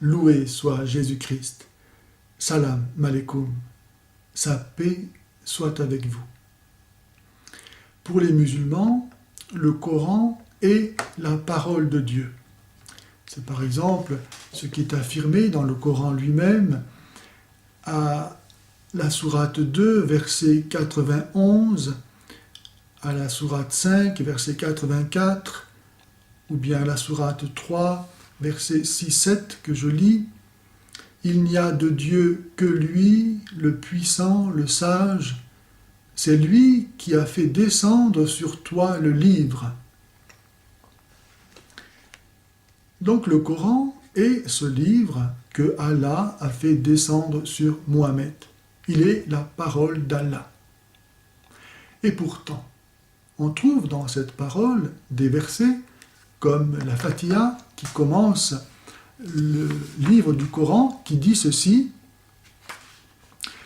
Loué soit Jésus-Christ. Salam alaikum. Sa paix soit avec vous. Pour les musulmans, le Coran est la parole de Dieu. C'est par exemple ce qui est affirmé dans le Coran lui-même à la sourate 2, verset 91, à la sourate 5, verset 84, ou bien à la sourate 3, verset 6-7 que je lis. Il n'y a de Dieu que lui, le puissant, le sage. C'est lui qui a fait descendre sur toi le livre. Donc le Coran est ce livre que Allah a fait descendre sur Mohammed. Il est la parole d'Allah. Et pourtant, on trouve dans cette parole des versets comme la Fatiha qui commence le livre du Coran qui dit ceci: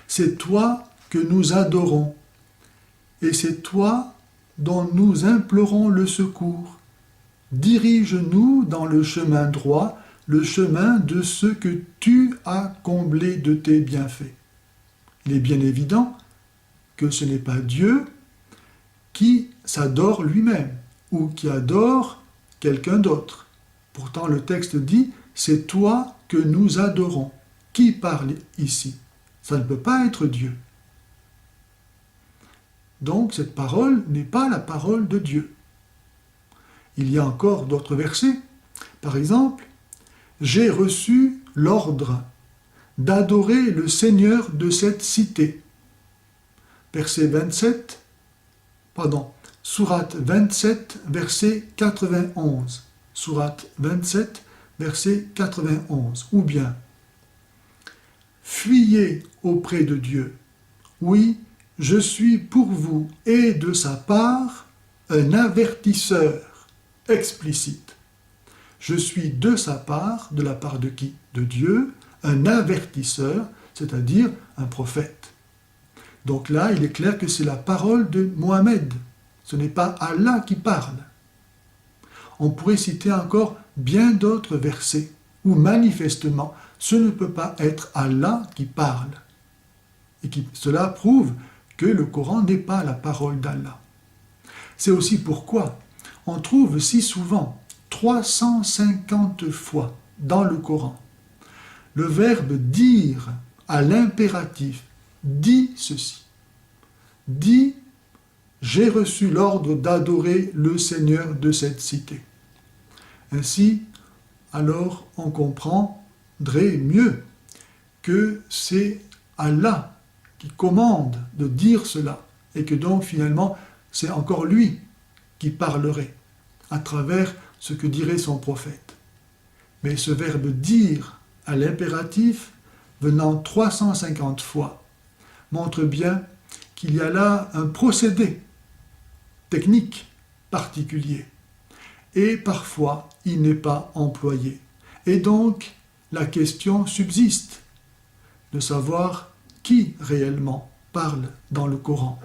c'est toi que nous adorons et c'est toi dont nous implorons le secours. Dirige-nous dans le chemin droit, le chemin de ce que tu as comblé de tes bienfaits. Il est bien évident que ce n'est pas Dieu qui s'adore lui-même ou qui adore quelqu'un d'autre. Pourtant, le texte dit « c'est toi que nous adorons ». Qui parle ici? Ça ne peut pas être Dieu. Donc, cette parole n'est pas la parole de Dieu. Il y a encore d'autres versets. Par exemple, « J'ai reçu l'ordre d'adorer le Seigneur de cette cité ». Verset 27, sourate 27, verset 91. Sourate 27, verset 91. Ou bien, « Fuyez auprès de Dieu. Oui, je suis pour vous et de sa part un avertisseur explicite. Je suis de sa part, de la part de qui? De Dieu, un avertisseur, c'est-à-dire un prophète. » Donc là, il est clair que c'est la parole de Mohammed. Ce n'est pas Allah qui parle. On pourrait citer encore bien d'autres versets où manifestement ce ne peut pas être Allah qui parle. Et cela prouve que le Coran n'est pas la parole d'Allah. C'est aussi pourquoi on trouve si souvent, 350 fois dans le Coran, le verbe dire à l'impératif dit ceci. Dit, j'ai reçu l'ordre d'adorer le Seigneur de cette cité. Ainsi, alors on comprendrait mieux que c'est Allah qui commande de dire cela et que donc finalement c'est encore lui qui parlerait à travers ce que dirait son prophète. Mais ce verbe dire à l'impératif venant 350 fois montre bien qu'il y a là un procédé technique particulier et parfois il n'est pas employé. Et donc la question subsiste de savoir qui réellement parle dans le Coran.